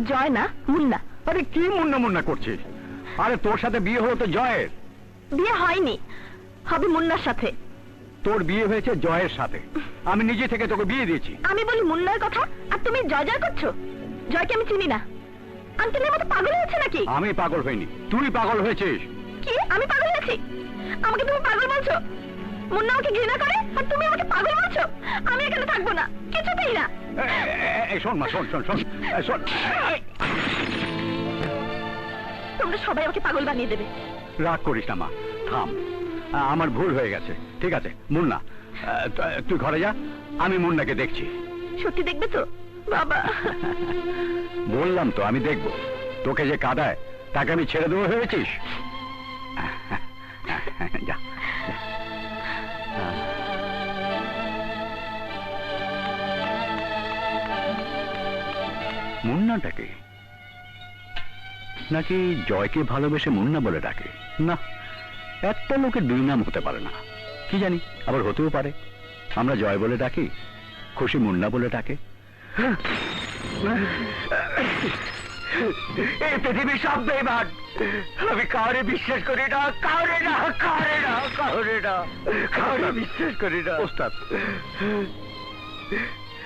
জয় না মুন্না। আরে কি মুন্না মুন্না করছিস? আরে তোর সাথে বিয়ে হলো তো জয়ের। বিয়ে হয়নি, হবে মুন্নার সাথে। তোর বিয়ে হয়েছে জয়ের সাথে, আমি নিজে থেকে তোকে বিয়ে দিয়েছি। আমি বলি মুন্নার কথা আর তুমি জয় জয় করছো। জয়কে আমি চিনি না। আঙ্কেলের মতো পাগল হয়েছে নাকি? আমি পাগল হইনি, তুই পাগল হয়েছিস। কি আমি পাগল হয়েছি? আমাকে তুমি পাগল বলছো? মুন্না আমাকে ঘৃণা করে আর তুমি আমাকে পাগল বলছো? আমি এখানে থাকবো না, কিছুতেই না। শোন মা, শোন শোন শোন শোন, তোমরা সবাই আমাকে পাগল বানিয়ে দেবে। রাগ করিস না মা, থাম। আমার ভুল হয়ে গেছে, ঠিক আছে। মুন্না তুই ঘরে যা, আমি মুন্নাকে দেখছি। সত্যি দেখবে তো বাবা? বললাম তো আমি দেখবো। তোকে যে কাঁদায় তাকে আমি ছেড়ে দেবো ভেবেছিস? যা। মুন্নাটাকে নাকি জয়কে ভালোবেসে মুন্না বলে ডাকে? না, একটা লোকের দুই নাম হতে পারে না। কি জানি, আবার হতেও পারে। আমরা জয় বলে ডাকি, খুশি মুন্না বলে ডাকে। এই পৃথিবীর সব বেঈমান। আমি কাউরে বিশ্বাস করি না, কাউরে না, কাউরে না, কাউরে না, কাউরে বিশ্বাস করি না। ওস্তাদ,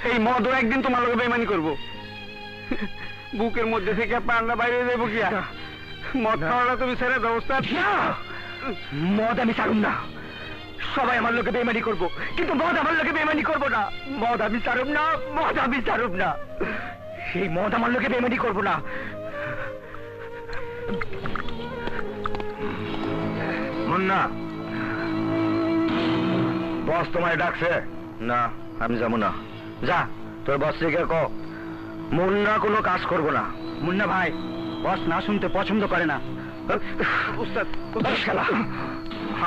এই মদও একদিন তোমার লোকে বেঈমানি করবো। বুকের মধ্যে থেকে পান্না বাইরে দেবো কি? মদ খাওয়াটা তুমি ছেড়ে দাও ওস্তাদ। মদ আমি ছাড়ুম না। সবাই আমার লোকে বেঈমানি করবো, কিন্তু মদ আমার লোকে বেঈমানি করবো না। মদ আমি ছাড়ুম না, মদ আমি ছাড়ুম না। সেই মদ আমার লোকে বেঈমানি করবো না। মুন্না, বস তোমায় ডাকছে। না, আমি যাবো না। যা, তোর বসকে কও মুন্না কোনো কাজ করবো না। মুন্না ভাই, বস না শুনতে পছন্দ করে না।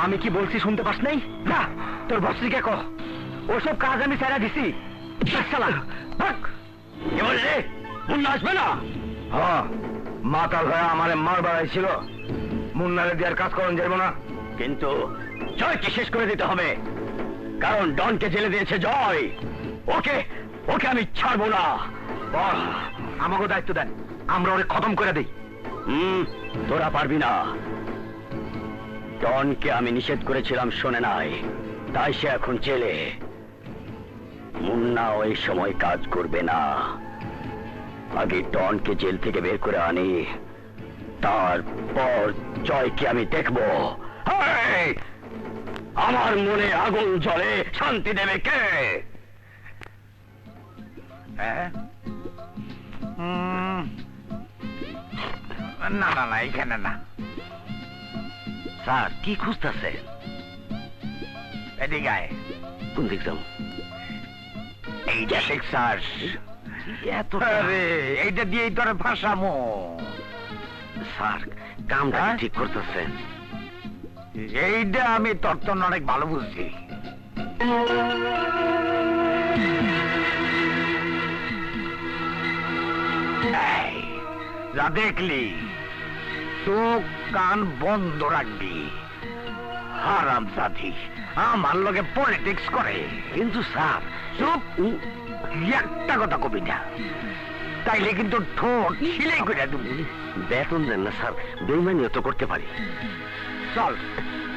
আমি কি বলছি শুনতে পাস নাই? না, তোর বসকে কও ওসব কাজ আমি ছেড়ে দিছি। কি বললি? মুন্না আসবে না? হ্যাঁ, মাতাল হয়ে আমারে মার বাড়াইছিল। মুন্নারে দেওয়ার কাজ করুন যাইব না, কিন্তু জয়কে শেষ করে দিতে হবে। কারণ ডনকে জেলে দিয়েছে জয়। ওকে ওকে আমি ছাড়বো না। আমাকে দায়িত্ব দেন, আমরা ওরে খতম করে দিই। তোরা পারবি না। ডনকে আমি নিষেধ করেছিলাম, শোনে নাই, তাই সে এখন জেলে। মুন্না ওই সময় কাজ করবে না। আগে ডনকে জেল থেকে বের করে আনি, তারপর জয়কে আমি দেখবো। আমার মনে আগুন জ্বলে, শান্তি দেবে কে? না না না, এখানে না। স্যার কি খুঁজতেছে? এদিকে আয়। কোন দিক যাও? এইটা স্যার, এইটা দিয়েই তোর ভাষামো। স্যার কামটা ঠিক করতেছেন? এইটা আমি তোর তো অনেক ভালো বুঝছি। যা দেখলি, চোখ কান বন্ধ রাখবি। হারামজাদি আমার লগে পলিটিক্স করে। কিন্তু স্যার চুপ, একটা কথা কবি না, তাইলে কিন্তু ঠোঁট ছিলাই করে দেব। বেতন দেন না স্যার, বেইমানিও তো করতে পারি। চল,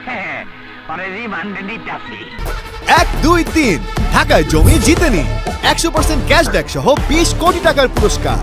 হ্যাঁ, পরে রিমান্ডে নিতে আসি। 1, 2, 3 ঢাকায় জমি জিতে নিন 100% ক্যাশব্যাক সহ 20 কোটি টাকার পুরস্কার।